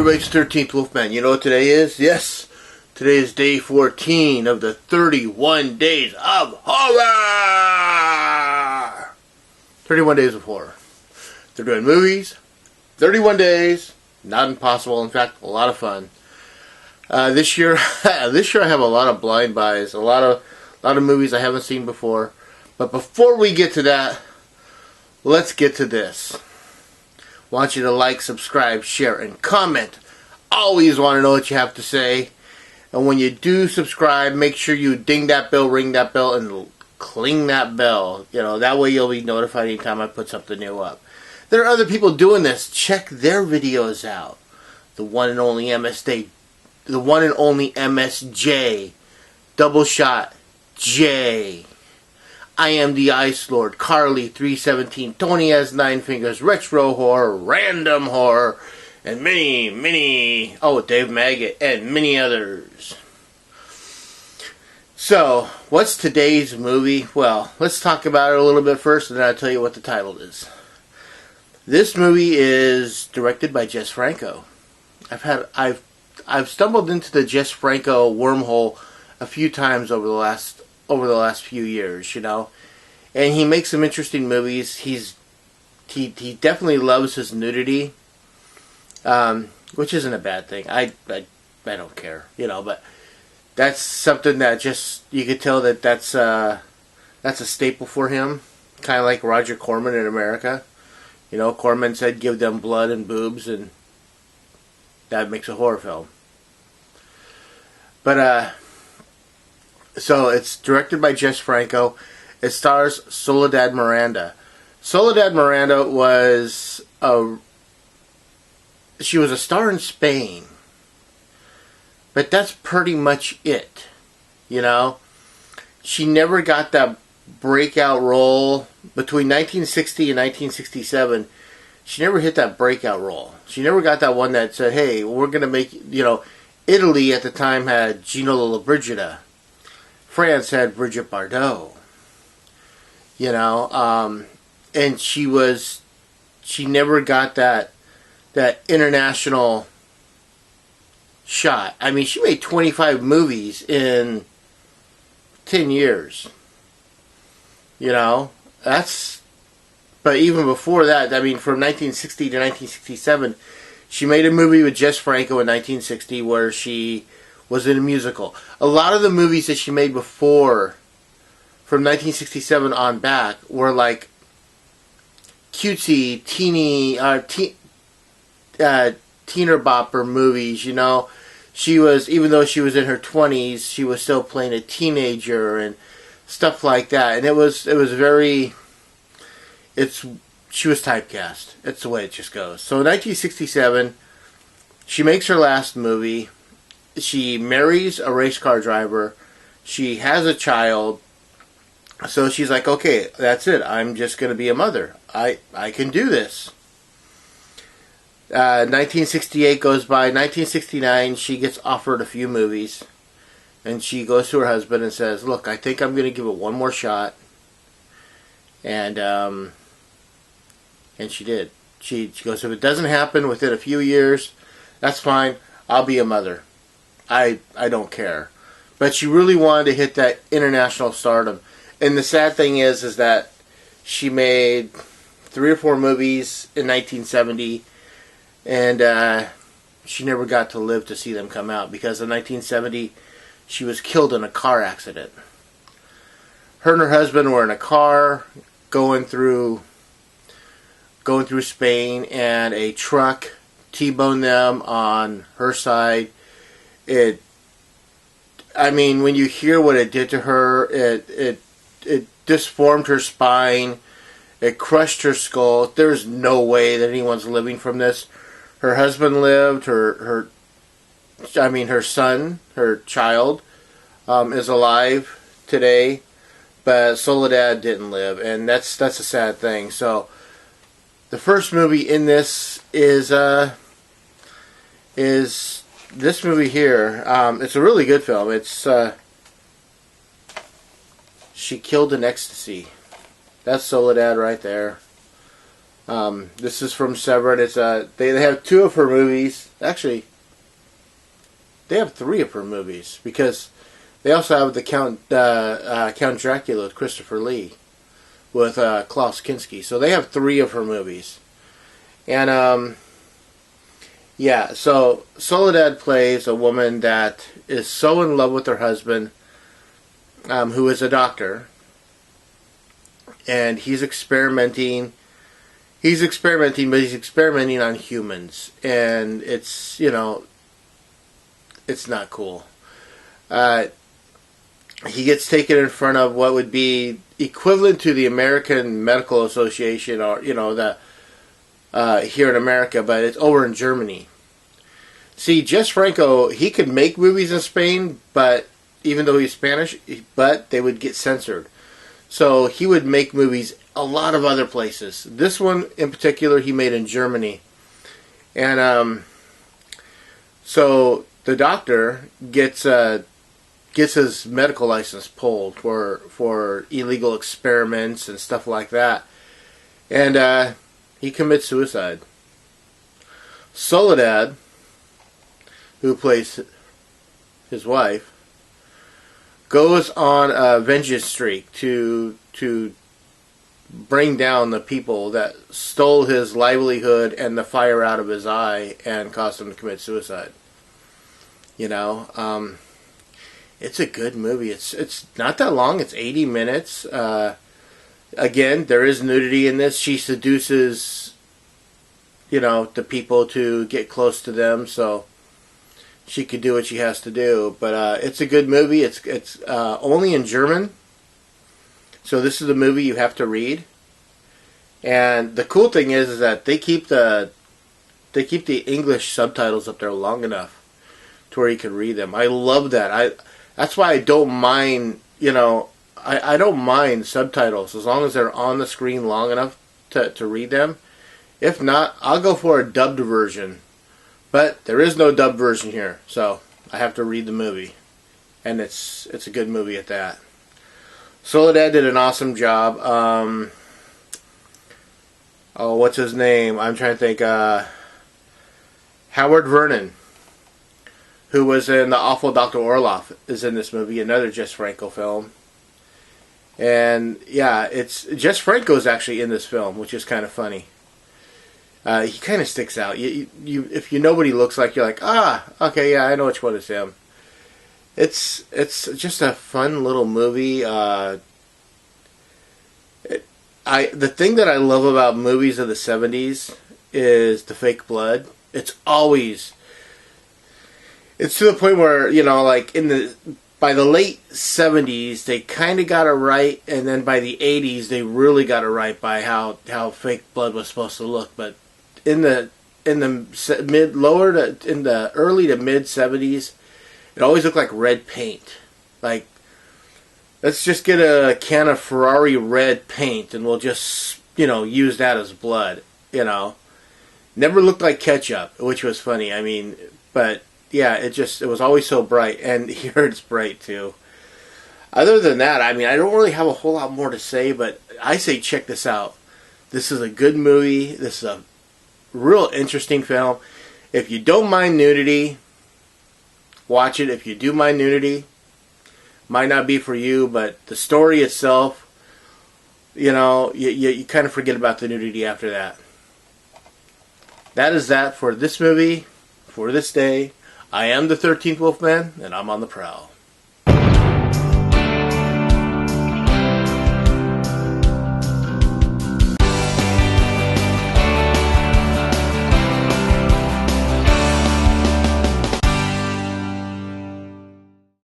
everybody's 13th Wolfman. You know what today is? Yes, today is day 14 of the 31 Days of Horror! 31 Days of Horror. They're doing movies, 31 days, not impossible, in fact, a lot of fun. This year I have a lot of blind buys, a lot of movies I haven't seen before. But before we get to that, let's get to this. Want you to like, subscribe, share, and comment. Always want to know what you have to say. And when you do subscribe, make sure you ding that bell, ring that bell, and cling that bell. You know, that way you'll be notified anytime I put something new up. There are other people doing this. Check their videos out. The one and only MSJ, Double Shot J. I am the Ice Lord, Carly 317, Tony has 9 fingers, Retro Horror, Random Horror, and many, Dave Maggot, and many others. So, what's today's movie? Well, let's talk about it a little bit first, and then I'll tell you what the title is. This movie is directed by Jess Franco. I've stumbled into the Jess Franco wormhole a few times over the last few years, you know, and he makes some interesting movies. He definitely loves his nudity, which isn't a bad thing. I don't care, you know, but that's something that just you could tell that's a staple for him, kind of like Roger Corman in America. You know, Corman said give them blood and boobs, and that makes a horror film. But so it's directed by Jess Franco. It stars Soledad Miranda. Soledad Miranda was a star in Spain, but that's pretty much it. You know, she never got that breakout role between 1960 and 1967. She never hit that breakout role. She never got that one that said, "Hey, we're gonna make," you know. Italy at the time had Gino Lollobrigida. France had Brigitte Bardot, you know, and she never got that international shot. I mean, she made 25 movies in 10 years, you know, but even before that, I mean, from 1960 to 1967, she made a movie with Jess Franco in 1960 where she was in a musical. A lot of the movies that she made before, from 1967 on back, were like cutesy, teener bopper movies, you know. She was, even though she was in her 20s, she was still playing a teenager and stuff like that. And she was typecast. It's the way it just goes. So in 1967, she makes her last movie. She marries a race car driver. She has a child. So she's like, okay, that's it. I'm just going to be a mother. I can do this. 1968 goes by. 1969, she gets offered a few movies. And she goes to her husband and says, look, I think I'm going to give it one more shot. And she did. She goes, if it doesn't happen within a few years, that's fine. I'll be a mother. I don't care. But she really wanted to hit that international stardom. And the sad thing is that she made 3 or 4 movies in 1970, and she never got to live to see them come out because in 1970 she was killed in a car accident. Her and her husband were in a car going through Spain, and a truck T-boned them on her side. When you hear what it did to her, it disformed her spine. It crushed her skull. There's no way that anyone's living from this. Her husband lived. Her son, her child, is alive today, but Soledad didn't live, and that's a sad thing. So the first movie in this is this movie here. It's a really good film. It's She Killed in Ecstasy. That's Soledad right there. This is from Severin. It's they have two of her movies. Actually, they have three of her movies because they also have the Count Dracula with Christopher Lee with Klaus Kinski. So they have three of her movies. And yeah, so Soledad plays a woman that is so in love with her husband, who is a doctor, and he's experimenting. He's experimenting, but he's experimenting on humans, and it's, it's not cool. He gets taken in front of what would be equivalent to the American Medical Association, or the here in America, but it's over in Germany. See, Jess Franco, he could make movies in Spain, but even though he's Spanish, but they would get censored. So he would make movies a lot of other places. This one in particular, he made in Germany, and so the doctor gets his medical license pulled for illegal experiments and stuff like that, and he commits suicide. Soledad, who plays his wife, goes on a vengeance streak to bring down the people that stole his livelihood and the fire out of his eye and caused him to commit suicide. It's a good movie. It's not that long. It's 80 minutes. Again, there is nudity in this. She seduces, the people to get close to them, so she could do what she has to do. But it's a good movie. It's only in German, so this is a movie you have to read. And the cool thing is that they keep the English subtitles up there long enough to where you can read them. I love that. That's why I don't mind. I don't mind subtitles as long as they're on the screen long enough to read them. If not, I'll go for a dubbed version. But there is no dubbed version here, so I have to read the movie. And it's a good movie at that. Soledad did an awesome job. What's his name? I'm trying to think. Howard Vernon, who was in The Awful Dr. Orloff, is in this movie, another Jess Franco film. And yeah, Jess Franco is actually in this film, which is kind of funny. He kind of sticks out. If you know what he looks like, you're like, okay, yeah, I know which one is him. It's just a fun little movie. The thing that I love about movies of the 70s is the fake blood. It's to the point where, like by the late 70s, they kind of got it right, and then by the 80s, they really got it right by how fake blood was supposed to look. But in the early to mid 70s, it always looked like red paint. Like, let's just get a can of Ferrari red paint, and we'll just use that as blood. Never looked like ketchup, which was funny. I mean, but yeah, it was always so bright, and here it's bright too. Other than that, I mean, I don't really have a whole lot more to say, but I say check this out. This is a good movie. This is a real interesting film. If you don't mind nudity, watch it. If you do mind nudity, might not be for you, but the story itself, you kind of forget about the nudity after that. That is that for this movie, for this day. I am the 13th Wolfman, and I'm on the prowl.